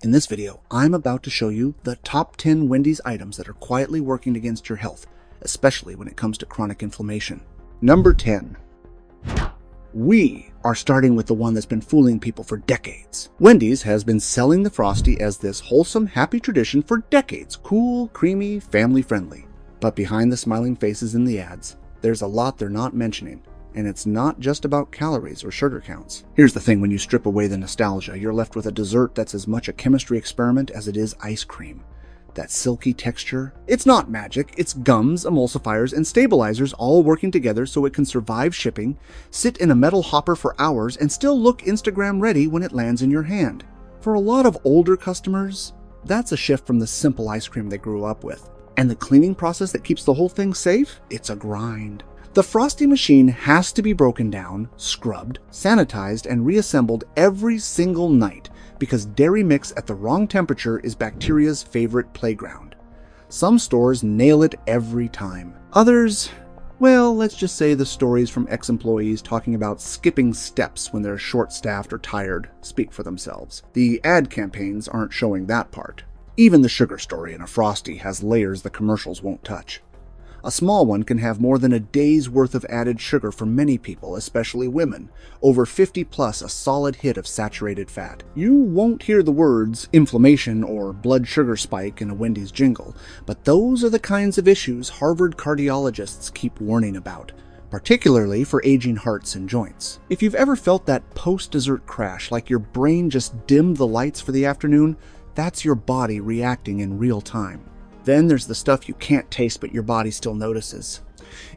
In this video, I'm about to show you the top 10 Wendy's items that are quietly working against your health, especially when it comes to chronic inflammation. Number 10. We are starting with the one that's been fooling people for decades. Wendy's has been selling the Frosty as this wholesome, happy tradition for decades. Cool, creamy, family-friendly. But behind the smiling faces in the ads, there's a lot they're not mentioning. And it's not just about calories or sugar counts. Here's the thing, when you strip away the nostalgia, you're left with a dessert that's as much a chemistry experiment as it is ice cream. That silky texture, it's not magic, it's gums, emulsifiers, and stabilizers all working together so it can survive shipping, sit in a metal hopper for hours, and still look Instagram ready when it lands in your hand. For a lot of older customers, that's a shift from the simple ice cream they grew up with. And the cleaning process that keeps the whole thing safe? It's a grind. The Frosty machine has to be broken down, scrubbed, sanitized, and reassembled every single night because dairy mix at the wrong temperature is bacteria's favorite playground. Some stores nail it every time. Others, well, let's just say the stories from ex-employees talking about skipping steps when they're short-staffed or tired speak for themselves. The ad campaigns aren't showing that part. Even the sugar story in a Frosty has layers the commercials won't touch. A small one can have more than a day's worth of added sugar for many people, especially women. Over 50 plus a solid hit of saturated fat. You won't hear the words inflammation or blood sugar spike in a Wendy's jingle, but those are the kinds of issues Harvard cardiologists keep warning about, particularly for aging hearts and joints. If you've ever felt that post-dessert crash, like your brain just dimmed the lights for the afternoon, that's your body reacting in real time. Then there's the stuff you can't taste but your body still notices.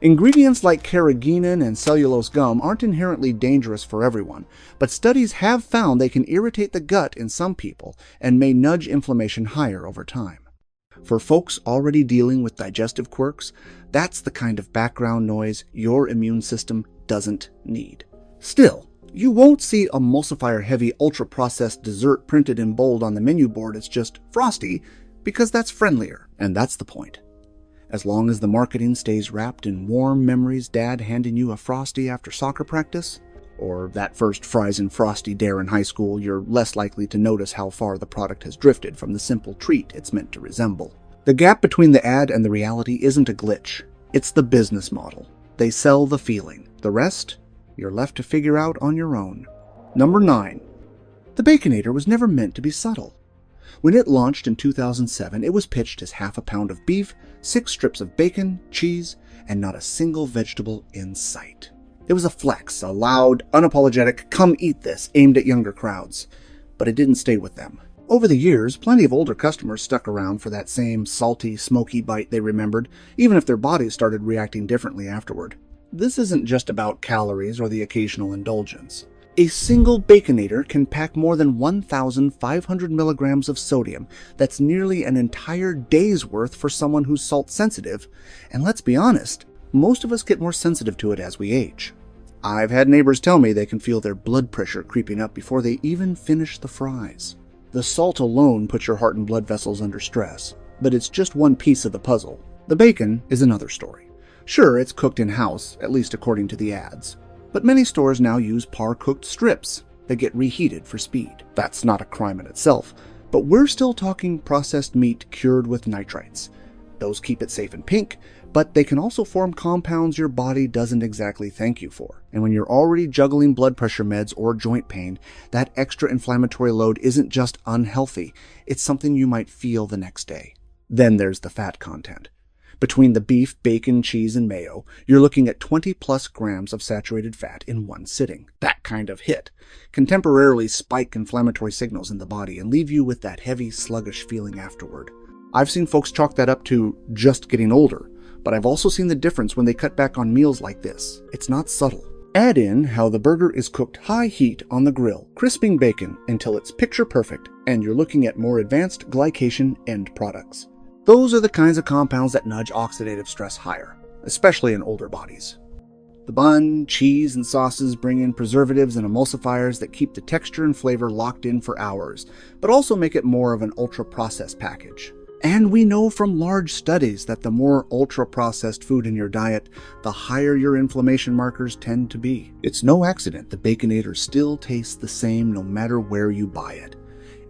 Ingredients like carrageenan and cellulose gum aren't inherently dangerous for everyone, but studies have found they can irritate the gut in some people and may nudge inflammation higher over time. For folks already dealing with digestive quirks, that's the kind of background noise your immune system doesn't need. Still, you won't see emulsifier-heavy ultra-processed dessert printed in bold on the menu board as just Frosty, because that's friendlier, and that's the point. As long as the marketing stays wrapped in warm memories, Dad handing you a Frosty after soccer practice, or that first fries and Frosty dare in high school, you're less likely to notice how far the product has drifted from the simple treat it's meant to resemble. The gap between the ad and the reality isn't a glitch. It's the business model. They sell the feeling. The rest, you're left to figure out on your own. Number 9. The Baconator was never meant to be subtle. When it launched in 2007, it was pitched as half a pound of beef, 6 strips of bacon, cheese, and not a single vegetable in sight. It was a flex, a loud, unapologetic, come eat this, aimed at younger crowds. But it didn't stay with them. Over the years, plenty of older customers stuck around for that same salty, smoky bite they remembered, even if their bodies started reacting differently afterward. This isn't just about calories or the occasional indulgence. A single Baconator can pack more than 1,500 milligrams of sodium. That's nearly an entire day's worth for someone who's salt sensitive. And let's be honest, most of us get more sensitive to it as we age. I've had neighbors tell me they can feel their blood pressure creeping up before they even finish the fries. The salt alone puts your heart and blood vessels under stress, but it's just one piece of the puzzle. The bacon is another story. Sure, it's cooked in-house, at least according to the ads. But many stores now use par-cooked strips that get reheated for speed. That's not a crime in itself, but we're still talking processed meat cured with nitrites. Those keep it safe and pink, but they can also form compounds your body doesn't exactly thank you for. And when you're already juggling blood pressure meds or joint pain, that extra inflammatory load isn't just unhealthy, it's something you might feel the next day. Then there's the fat content. Between the beef, bacon, cheese, and mayo, you're looking at 20 plus grams of saturated fat in one sitting. That kind of hit can temporarily spike inflammatory signals in the body and leave you with that heavy, sluggish feeling afterward. I've seen folks chalk that up to just getting older, but I've also seen the difference when they cut back on meals like this. It's not subtle. Add in how the burger is cooked high heat on the grill, crisping bacon until it's picture perfect, and you're looking at more advanced glycation end products. Those are the kinds of compounds that nudge oxidative stress higher, especially in older bodies. The bun, cheese, and sauces bring in preservatives and emulsifiers that keep the texture and flavor locked in for hours, but also make it more of an ultra-processed package. And we know from large studies that the more ultra-processed food in your diet, the higher your inflammation markers tend to be. It's no accident the Baconator still tastes the same no matter where you buy it.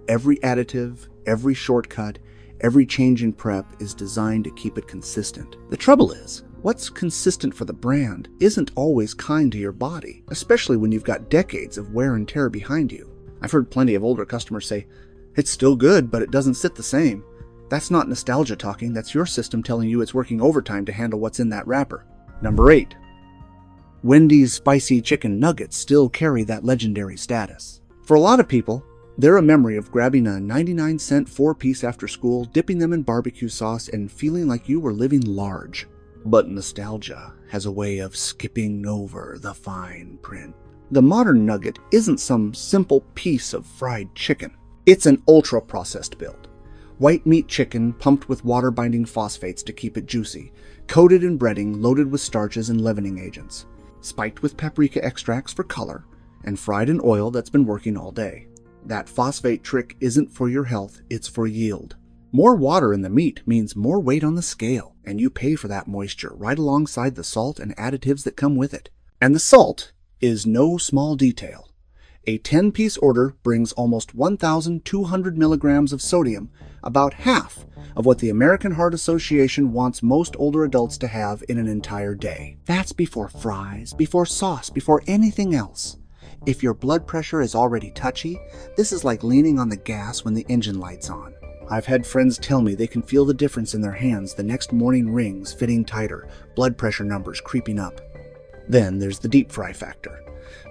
Every additive, every shortcut, every change in prep is designed to keep it consistent. The trouble is, what's consistent for the brand isn't always kind to your body, especially when you've got decades of wear and tear behind you. I've heard plenty of older customers say, "It's still good, but it doesn't sit the same." That's not nostalgia talking, that's your system telling you it's working overtime to handle what's in that wrapper. Number 8. Wendy's spicy chicken nuggets still carry that legendary status. For a lot of people, they're a memory of grabbing a 99-cent 4-piece after school, dipping them in barbecue sauce, and feeling like you were living large. But nostalgia has a way of skipping over the fine print. The modern nugget isn't some simple piece of fried chicken. It's an ultra-processed build. White meat chicken pumped with water-binding phosphates to keep it juicy, coated in breading loaded with starches and leavening agents, spiked with paprika extracts for color, and fried in oil that's been working all day. That phosphate trick isn't for your health, it's for yield. More water in the meat means more weight on the scale, and you pay for that moisture right alongside the salt and additives that come with it. And the salt is no small detail. A 10-piece order brings almost 1,200 milligrams of sodium, about half of what the American Heart Association wants most older adults to have in an entire day. That's before fries, before sauce, before anything else. If your blood pressure is already touchy, this is like leaning on the gas when the engine light's on. I've had friends tell me they can feel the difference in their hands the next morning, rings fitting tighter, blood pressure numbers creeping up. Then there's the deep fry factor.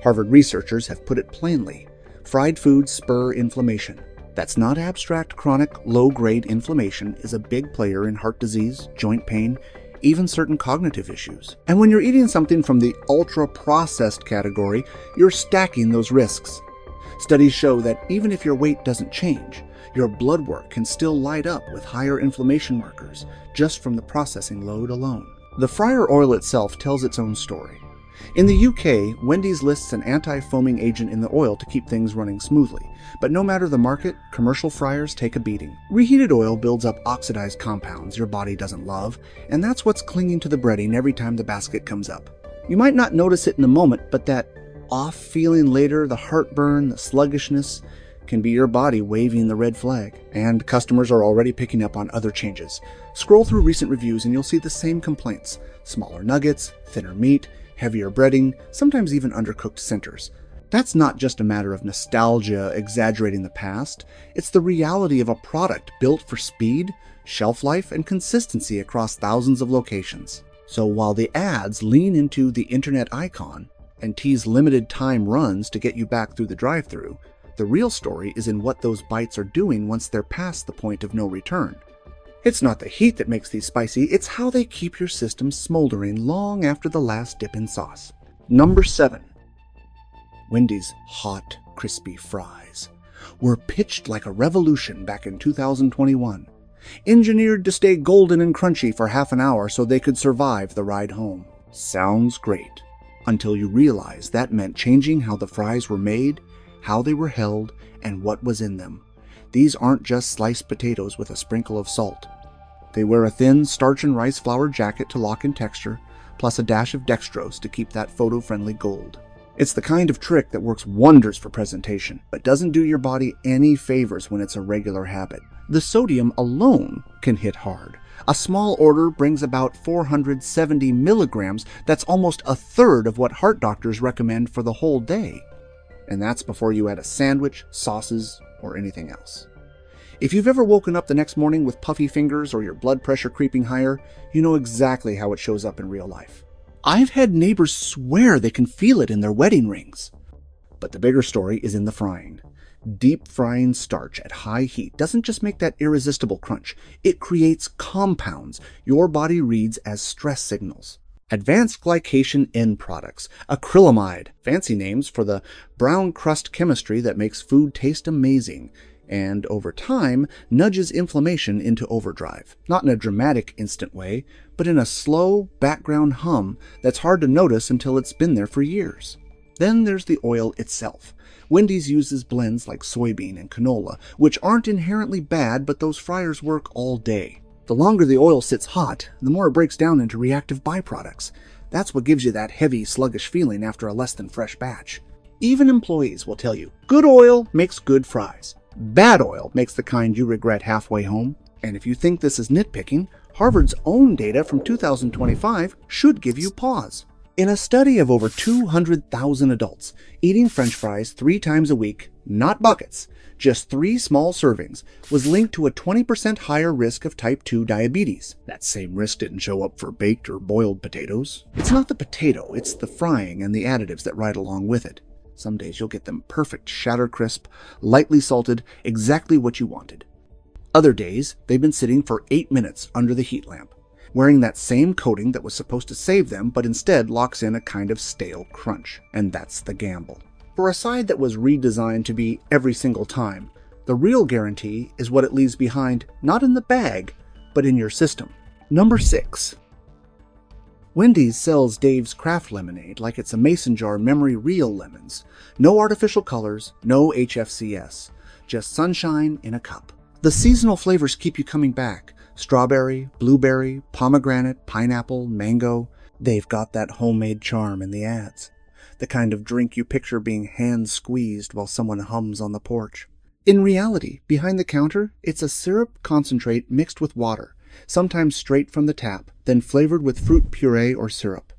Harvard researchers have put it plainly. Fried foods spur inflammation. That's not abstract, chronic, low-grade inflammation is a big player in heart disease, joint pain, even certain cognitive issues. And when you're eating something from the ultra-processed category, you're stacking those risks. Studies show that even if your weight doesn't change, your blood work can still light up with higher inflammation markers just from the processing load alone. The fryer oil itself tells its own story. In the UK, Wendys lists an anti-foaming agent in the oil to keep things running smoothly. But no matter the market, commercial fryers take a beating. Reheated oil builds up oxidized compounds your body doesn't love, and that's what's clinging to the breading every time the basket comes up. You might not notice it in the moment, but that off feeling later, the heartburn, the sluggishness, can be your body waving the red flag. And customers are already picking up on other changes. Scroll through recent reviews and you'll see the same complaints. Smaller nuggets, thinner meat, heavier breading, sometimes even undercooked centers. That's not just a matter of nostalgia exaggerating the past. It's the reality of a product built for speed, shelf life, and consistency across thousands of locations. So while the ads lean into the internet icon and tease limited time runs to get you back through the drive-thru, the real story is in what those bites are doing once they're past the point of no return. It's not the heat that makes these spicy, it's how they keep your system smoldering long after the last dip in sauce. Number 7. Wendy's hot, crispy fries were pitched like a revolution back in 2021. Engineered to stay golden and crunchy for half an hour so they could survive the ride home. Sounds great, until you realize that meant changing how the fries were made, how they were held, and what was in them. These aren't just sliced potatoes with a sprinkle of salt. They wear a thin starch and rice flour jacket to lock in texture, plus a dash of dextrose to keep that photo-friendly gold. It's the kind of trick that works wonders for presentation, but doesn't do your body any favors when it's a regular habit. The sodium alone can hit hard. A small order brings about 470 milligrams. That's almost a third of what heart doctors recommend for the whole day. And that's before you add a sandwich, sauces, or anything else. If you've ever woken up the next morning with puffy fingers or your blood pressure creeping higher, you know exactly how it shows up in real life. I've had neighbors swear they can feel it in their wedding rings. But the bigger story is in the frying. Deep frying starch at high heat doesn't just make that irresistible crunch. It creates compounds your body reads as stress signals. Advanced glycation end products, acrylamide, fancy names for the brown crust chemistry that makes food taste amazing, and over time nudges inflammation into overdrive. Not in a dramatic instant way, but in a slow background hum that's hard to notice until it's been there for years. Then there's the oil itself. Wendy's uses blends like soybean and canola, which aren't inherently bad, but those fryers work all day. The longer the oil sits hot, the more it breaks down into reactive byproducts. That's what gives you that heavy, sluggish feeling after a less than fresh batch. Even employees will tell you, good oil makes good fries. Bad oil makes the kind you regret halfway home. And if you think this is nitpicking, Harvard's own data from 2025 should give you pause. In a study of over 200,000 adults, eating French fries 3 times a week, not buckets, just 3 small servings, was linked to a 20% higher risk of type 2 diabetes. That same risk didn't show up for baked or boiled potatoes. It's not the potato, it's the frying and the additives that ride along with it. Some days you'll get them perfect, shatter crisp, lightly salted, exactly what you wanted. Other days, they've been sitting for 8 minutes under the heat lamp, wearing that same coating that was supposed to save them but instead locks in a kind of stale crunch. And that's the gamble. For a side that was redesigned to be every single time, the real guarantee is what it leaves behind, not in the bag, but in your system. Number 6. Wendy's sells Dave's Craft Lemonade like it's a mason jar memory real lemons. No artificial colors, no HFCS, just sunshine in a cup. The seasonal flavors keep you coming back. Strawberry, blueberry, pomegranate, pineapple, mango. They've got that homemade charm in the ads. The kind of drink you picture being hand-squeezed while someone hums on the porch. In reality, behind the counter, it's a syrup concentrate mixed with water, sometimes straight from the tap, then flavored with fruit puree or syrup.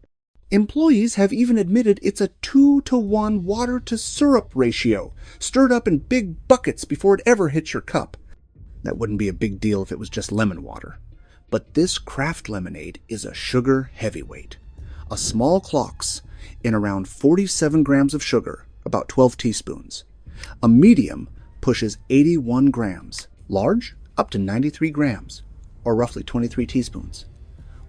Employees have even admitted it's a 2-to-1 water-to-syrup ratio, stirred up in big buckets before it ever hits your cup. That wouldn't be a big deal if it was just lemon water. But this craft lemonade is a sugar heavyweight. A small clocks in around 47 grams of sugar, about 12 teaspoons. A medium pushes 81 grams. Large, up to 93 grams, or roughly 23 teaspoons.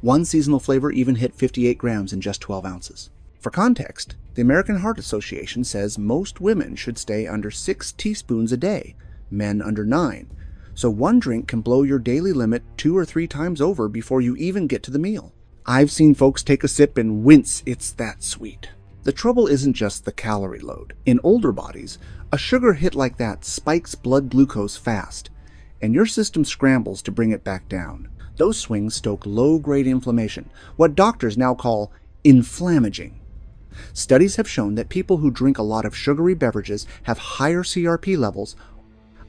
One seasonal flavor even hit 58 grams in just 12 ounces. For context, the American Heart Association says most women should stay under 6 teaspoons a day, men under 9. So one drink can blow your daily limit 2 or 3 times over before you even get to the meal. I've seen folks take a sip and wince, it's that sweet. The trouble isn't just the calorie load. In older bodies, a sugar hit like that spikes blood glucose fast, and your system scrambles to bring it back down. Those swings stoke low-grade inflammation, what doctors now call inflammaging. Studies have shown that people who drink a lot of sugary beverages have higher CRP levels,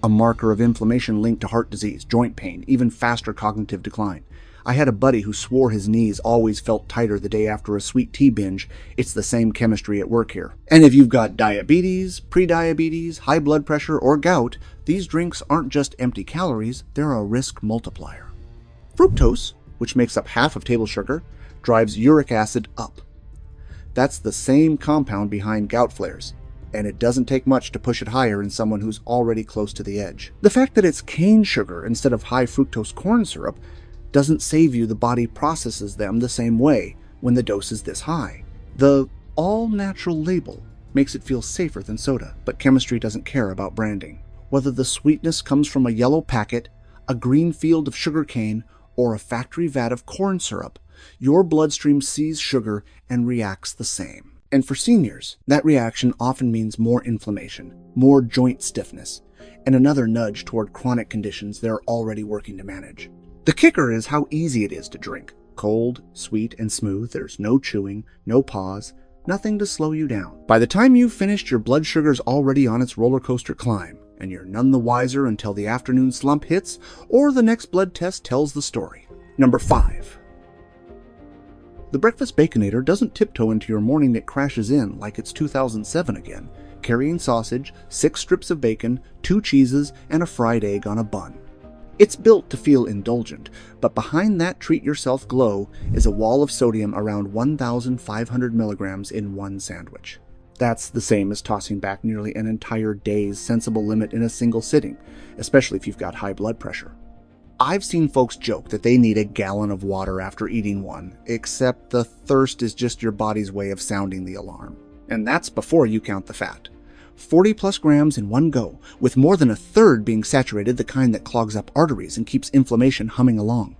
a marker of inflammation linked to heart disease, joint pain, even faster cognitive decline. I had a buddy who swore his knees always felt tighter the day after a sweet tea binge. It's the same chemistry at work here. And if you've got diabetes, prediabetes, high blood pressure, or gout, these drinks aren't just empty calories, they're a risk multiplier. Fructose, which makes up half of table sugar, drives uric acid up. That's the same compound behind gout flares, and it doesn't take much to push it higher in someone who's already close to the edge. The fact that it's cane sugar instead of high fructose corn syrup doesn't save you. The body processes them the same way when the dose is this high. The all-natural label makes it feel safer than soda, but chemistry doesn't care about branding. Whether the sweetness comes from a yellow packet, a green field of sugar cane, or a factory vat of corn syrup, your bloodstream sees sugar and reacts the same. And for seniors, that reaction often means more inflammation, more joint stiffness, and another nudge toward chronic conditions they're already working to manage. The kicker is how easy it is to drink. Cold, sweet, and smooth. There's no chewing, no pause, nothing to slow you down. By the time you've finished, your blood sugar's already on its roller coaster climb, and you're none the wiser until the afternoon slump hits or the next blood test tells the story. Number 5. The breakfast baconator doesn't tiptoe into your morning that crashes in like it's 2007 again, carrying sausage, 6 strips of bacon, 2 cheeses, and a fried egg on a bun. It's built to feel indulgent, but behind that treat-yourself glow is a wall of sodium around 1,500 milligrams in one sandwich. That's the same as tossing back nearly an entire day's sensible limit in a single sitting, especially if you've got high blood pressure. I've seen folks joke that they need a gallon of water after eating one, except the thirst is just your body's way of sounding the alarm. And that's before you count the fat. 40 plus grams in one go, with more than a third being saturated, the kind that clogs up arteries and keeps inflammation humming along.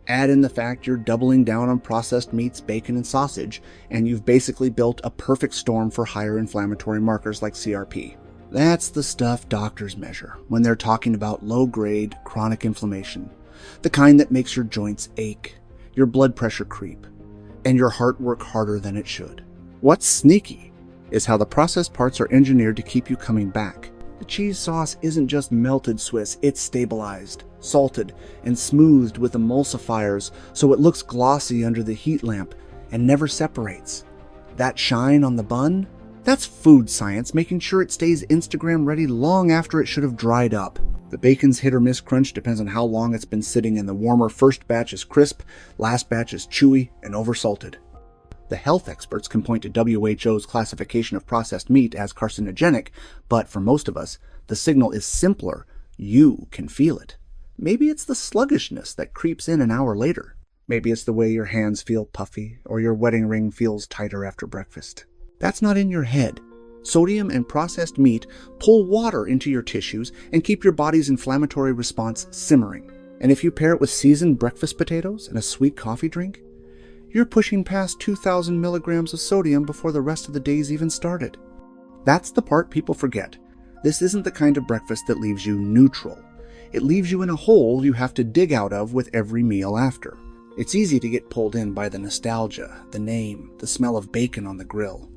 Add in the fact you're doubling down on processed meats, bacon, and sausage, and you've basically built a perfect storm for higher inflammatory markers like CRP. That's the stuff doctors measure when they're talking about low-grade chronic inflammation, the kind that makes your joints ache, your blood pressure creep, and your heart work harder than it should. What's sneaky is how the processed parts are engineered to keep you coming back. The cheese sauce isn't just melted Swiss, it's stabilized, salted, and smoothed with emulsifiers so it looks glossy under the heat lamp and never separates. That shine on the bun? That's food science, making sure it stays Instagram ready long after it should have dried up. The bacon's hit or miss crunch depends on how long it's been sitting in the warmer. First batch is crisp, last batch is chewy and oversalted. The health experts can point to WHO's classification of processed meat as carcinogenic, but for most of us, the signal is simpler. You can feel it. Maybe it's the sluggishness that creeps in an hour later. Maybe it's the way your hands feel puffy, or your wedding ring feels tighter after breakfast. That's not in your head. Sodium and processed meat pull water into your tissues and keep your body's inflammatory response simmering. And if you pair it with seasoned breakfast potatoes and a sweet coffee drink, you're pushing past 2,000 milligrams of sodium before the rest of the day's even started. That's the part people forget. This isn't the kind of breakfast that leaves you neutral. It leaves you in a hole you have to dig out of with every meal after. It's easy to get pulled in by the nostalgia, the name, the smell of bacon on the grill.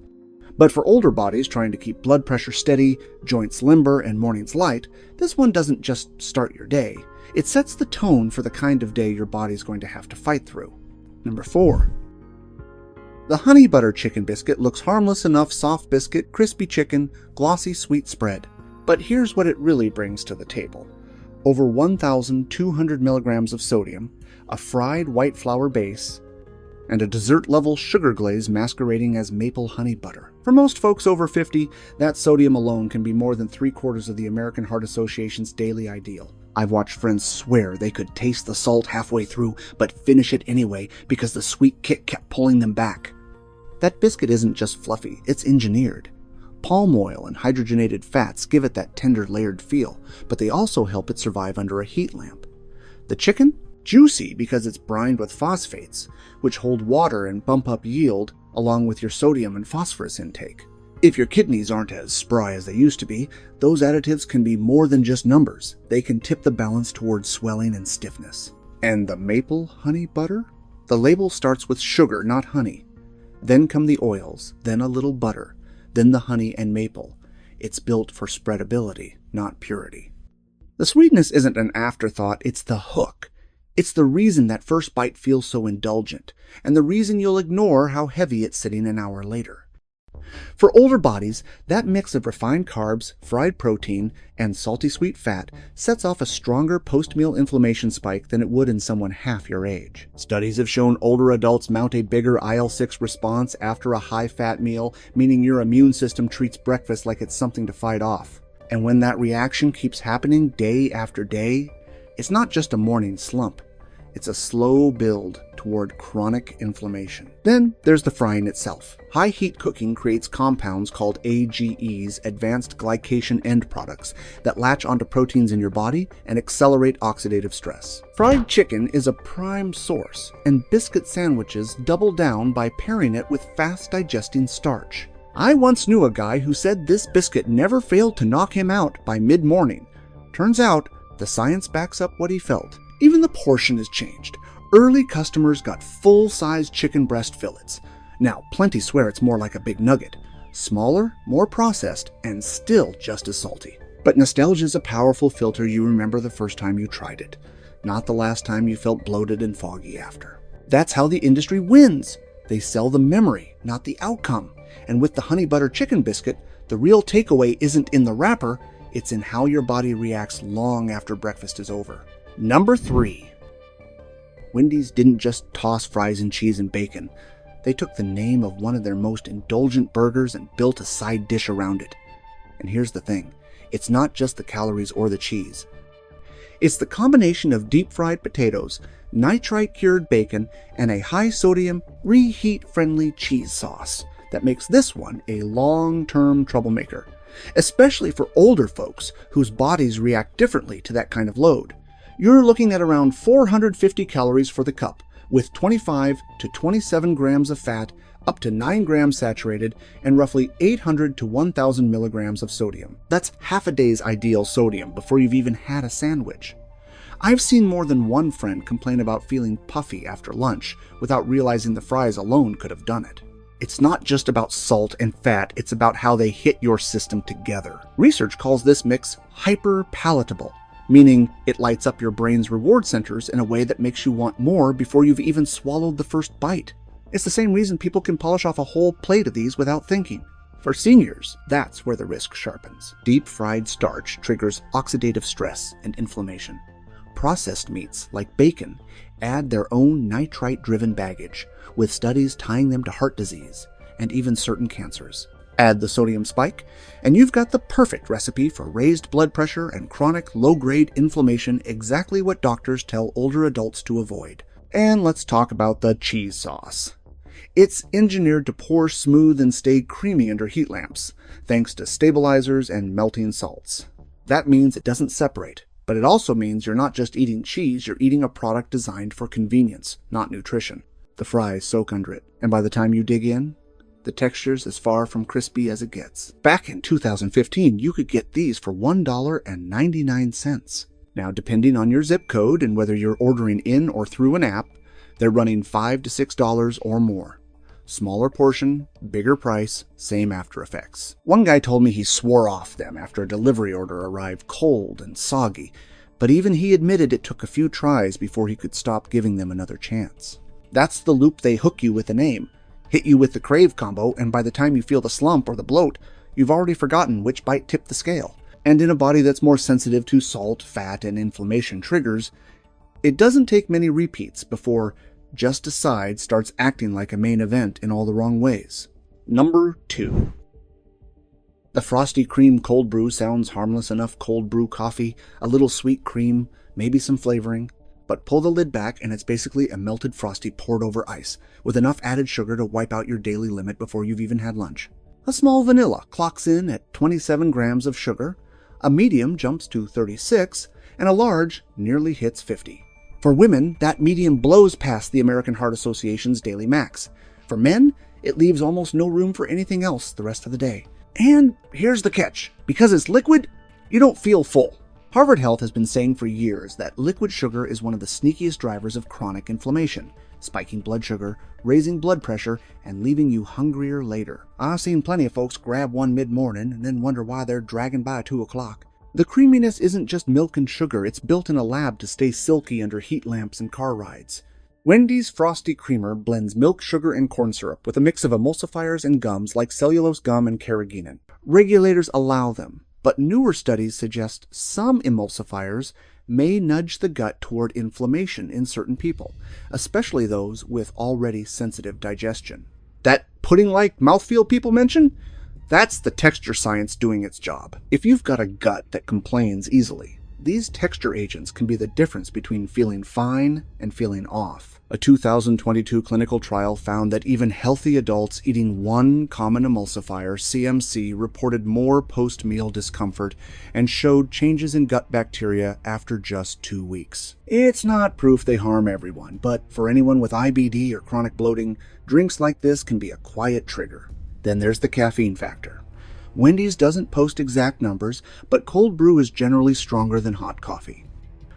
But for older bodies trying to keep blood pressure steady, joints limber, and mornings light, this one doesn't just start your day. It sets the tone for the kind of day your body's going to have to fight through. Number 4. The honey butter chicken biscuit looks harmless enough: soft biscuit, crispy chicken, glossy sweet spread. But here's what it really brings to the table. Over 1,200 milligrams of sodium, a fried white flour base, and a dessert-level sugar glaze masquerading as maple honey butter. For most folks over 50, that sodium alone can be more than 3/4 of the American Heart Association's daily ideal. I've watched friends swear they could taste the salt halfway through, but finish it anyway because the sweet kick kept pulling them back. That biscuit isn't just fluffy, it's engineered. Palm oil and hydrogenated fats give it that tender, layered feel, but they also help it survive under a heat lamp. The chicken? Juicy because it's brined with phosphates, which hold water and bump up yield along with your sodium and phosphorus intake. If your kidneys aren't as spry as they used to be, those additives can be more than just numbers. They can tip the balance towards swelling and stiffness. And the maple honey butter? The label starts with sugar, not honey. Then come the oils, then a little butter, then the honey and maple. It's built for spreadability, not purity. The sweetness isn't an afterthought, it's the hook. It's the reason that first bite feels so indulgent, and the reason you'll ignore how heavy it's sitting an hour later. For older bodies, that mix of refined carbs, fried protein, and salty sweet fat sets off a stronger post-meal inflammation spike than it would in someone half your age. Studies have shown older adults mount a bigger IL-6 response after a high-fat meal, meaning your immune system treats breakfast like it's something to fight off. And when that reaction keeps happening day after day, it's not just a morning slump. It's a slow build toward chronic inflammation. Then there's the frying itself. High heat cooking creates compounds called AGEs, advanced glycation end products, that latch onto proteins in your body and accelerate oxidative stress. Fried chicken is a prime source, and biscuit sandwiches double down by pairing it with fast digesting starch. I once knew a guy who said this biscuit never failed to knock him out by mid-morning. Turns out, the science backs up what he felt. Even the portion has changed. Early customers got full-size chicken breast fillets. Now, plenty swear it's more like a big nugget. Smaller, more processed, and still just as salty. But nostalgia is a powerful filter. You remember the first time you tried it, not the last time you felt bloated and foggy after. That's how the industry wins. They sell the memory, not the outcome. And with the honey butter chicken biscuit, the real takeaway isn't in the wrapper, it's in how your body reacts long after breakfast is over. Number 3. Wendy's didn't just toss fries and cheese and bacon. They took the name of one of their most indulgent burgers and built a side dish around it. And here's the thing, it's not just the calories or the cheese. It's the combination of deep-fried potatoes, nitrite-cured bacon, and a high-sodium, reheat-friendly cheese sauce that makes this one a long-term troublemaker, especially for older folks whose bodies react differently to that kind of load. You're looking at around 450 calories for the cup, with 25 to 27 grams of fat, up to 9 grams saturated, and roughly 800 to 1,000 milligrams of sodium. That's half a day's ideal sodium before you've even had a sandwich. I've seen more than one friend complain about feeling puffy after lunch without realizing the fries alone could have done it. It's not just about salt and fat, it's about how they hit your system together. Research calls this mix hyper-palatable, meaning it lights up your brain's reward centers in a way that makes you want more before you've even swallowed the first bite. It's the same reason people can polish off a whole plate of these without thinking. For seniors, that's where the risk sharpens. Deep-fried starch triggers oxidative stress and inflammation. Processed meats, like bacon, add their own nitrite-driven baggage, with studies tying them to heart disease and even certain cancers. Add the sodium spike, and you've got the perfect recipe for raised blood pressure and chronic low-grade inflammation, exactly what doctors tell older adults to avoid. And let's talk about the cheese sauce. It's engineered to pour smooth and stay creamy under heat lamps, thanks to stabilizers and melting salts. That means it doesn't separate, but it also means you're not just eating cheese, you're eating a product designed for convenience, not nutrition. The fries soak under it, and by the time you dig in, the texture's as far from crispy as it gets. Back in 2015, you could get these for $1.99. Now, depending on your zip code and whether you're ordering in or through an app, they're running $5 to $6 or more. Smaller portion, bigger price, same after effects. One guy told me he swore off them after a delivery order arrived cold and soggy, but even he admitted it took a few tries before he could stop giving them another chance. That's the loop they hook you with a name, hit you with the crave combo, and by the time you feel the slump or the bloat, you've already forgotten which bite tipped the scale. And in a body that's more sensitive to salt, fat, and inflammation triggers, it doesn't take many repeats before Just Decide starts acting like a main event in all the wrong ways. Number 2. The Frosty Cream Cold Brew sounds harmless enough. Cold brew coffee, a little sweet cream, maybe some flavoring. But pull the lid back and it's basically a melted Frosty poured over ice, with enough added sugar to wipe out your daily limit before you've even had lunch. A small vanilla clocks in at 27 grams of sugar, a medium jumps to 36, and a large nearly hits 50. For women, that medium blows past the American Heart Association's daily max. For men, it leaves almost no room for anything else the rest of the day. And here's the catch. Because it's liquid, you don't feel full. Harvard Health has been saying for years that liquid sugar is one of the sneakiest drivers of chronic inflammation, spiking blood sugar, raising blood pressure, and leaving you hungrier later. I've seen plenty of folks grab one mid-morning and then wonder why they're dragging by 2 o'clock. The creaminess isn't just milk and sugar, it's built in a lab to stay silky under heat lamps and car rides. Wendy's Frosty Creamer blends milk, sugar, and corn syrup with a mix of emulsifiers and gums like cellulose gum and carrageenan. Regulators allow them, but newer studies suggest some emulsifiers may nudge the gut toward inflammation in certain people, especially those with already sensitive digestion. That pudding-like mouthfeel people mention? That's the texture science doing its job. If you've got a gut that complains easily, these texture agents can be the difference between feeling fine and feeling off. A 2022 clinical trial found that even healthy adults eating one common emulsifier, CMC, reported more post-meal discomfort and showed changes in gut bacteria after just 2 weeks. It's not proof they harm everyone, but for anyone with IBD or chronic bloating, drinks like this can be a quiet trigger. Then there's the caffeine factor. Wendy's doesn't post exact numbers, but cold brew is generally stronger than hot coffee.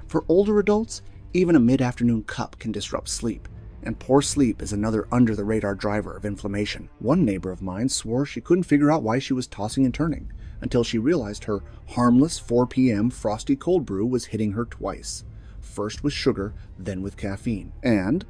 For older adults, even a mid-afternoon cup can disrupt sleep, and poor sleep is another under-the-radar driver of inflammation. One neighbor of mine swore she couldn't figure out why she was tossing and turning, until she realized her harmless 4 p.m. Frosty cold brew was hitting her twice. First with sugar, then with caffeine. And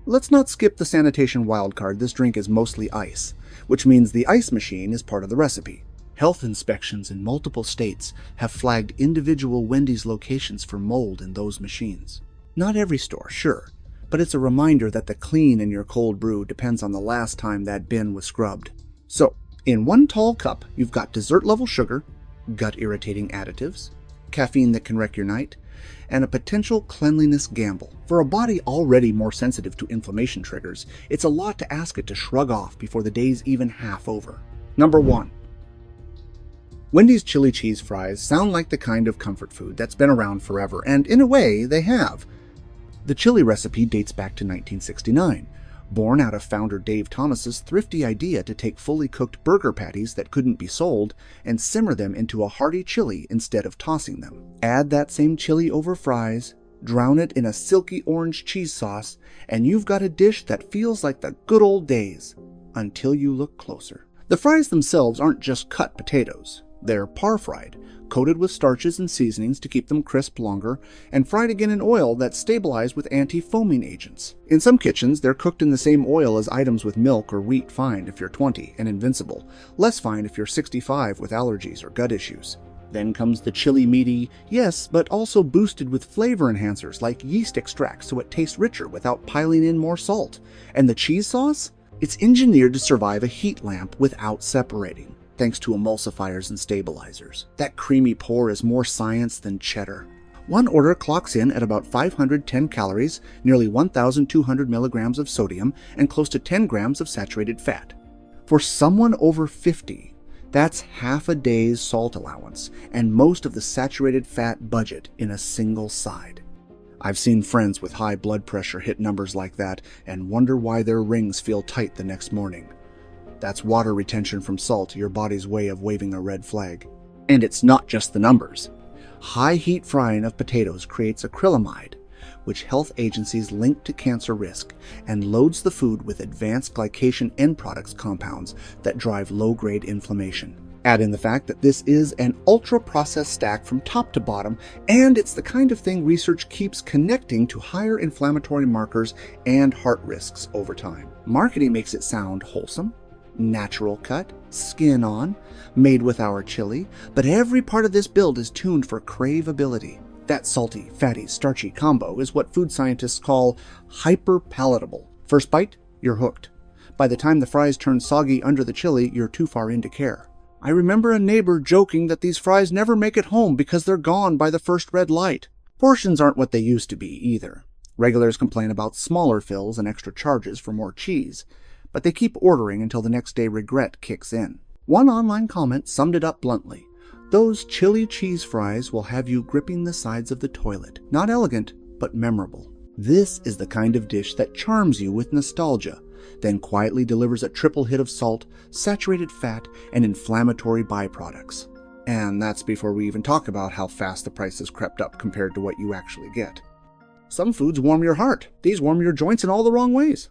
let's not skip the sanitation wildcard. This drink is mostly ice, which means the ice machine is part of the recipe. Health inspections in multiple states have flagged individual Wendy's locations for mold in those machines. Not every store, sure, but it's a reminder that the clean in your cold brew depends on the last time that bin was scrubbed. So, in one tall cup, you've got dessert-level sugar, gut-irritating additives, caffeine that can wreck your night, and a potential cleanliness gamble. For a body already more sensitive to inflammation triggers, it's a lot to ask it to shrug off before the day's even half over. Number 1. Wendy's chili cheese fries sound like the kind of comfort food that's been around forever, and in a way, they have. The chili recipe dates back to 1969, born out of founder Dave Thomas's thrifty idea to take fully cooked burger patties that couldn't be sold and simmer them into a hearty chili instead of tossing them. Add that same chili over fries, drown it in a silky orange cheese sauce, and you've got a dish that feels like the good old days. until you look closer. The fries themselves aren't just cut potatoes. They're par-fried, coated with starches and seasonings to keep them crisp longer, and fried again in oil that's stabilized with anti-foaming agents. In some kitchens, they're cooked in the same oil as items with milk or wheat fine if you're 20 and invincible, less fine if you're 65 with allergies or gut issues. Then comes the chili meaty, yes, but also boosted with flavor enhancers like yeast extract so it tastes richer without piling in more salt. And the cheese sauce? It's engineered to survive a heat lamp without separating, thanks to emulsifiers and stabilizers. That creamy pour is more science than cheddar. One order clocks in at about 510 calories, nearly 1,200 milligrams of sodium, and close to 10 grams of saturated fat. For someone over 50, that's half a day's salt allowance and most of the saturated fat budget in a single side. I've seen friends with high blood pressure hit numbers like that and wonder why their rings feel tight the next morning. That's water retention from salt, your body's way of waving a red flag. And it's not just the numbers. High heat frying of potatoes creates acrylamide, which health agencies link to cancer risk, and loads the food with advanced glycation end products compounds that drive low-grade inflammation. Add in the fact that this is an ultra-processed stack from top to bottom, and it's the kind of thing research keeps connecting to higher inflammatory markers and heart risks over time. Marketing makes it sound wholesome, natural cut, skin on, made with our chili, but every part of this build is tuned for craveability. That salty, fatty, starchy combo is what food scientists call hyper-palatable. First bite, you're hooked. By the time the fries turn soggy under the chili, you're too far in to care. I remember a neighbor joking that these fries never make it home because they're gone by the first red light. Portions aren't what they used to be either. Regulars complain about smaller fills and extra charges for more cheese, but they keep ordering until the next day regret kicks in. One online comment summed it up bluntly. Those chili cheese fries will have you gripping the sides of the toilet. Not elegant, but memorable. This is the kind of dish that charms you with nostalgia, then quietly delivers a triple hit of salt, saturated fat, and inflammatory byproducts. And that's before we even talk about how fast the price has crept up compared to what you actually get. Some foods warm your heart. These warm your joints in all the wrong ways.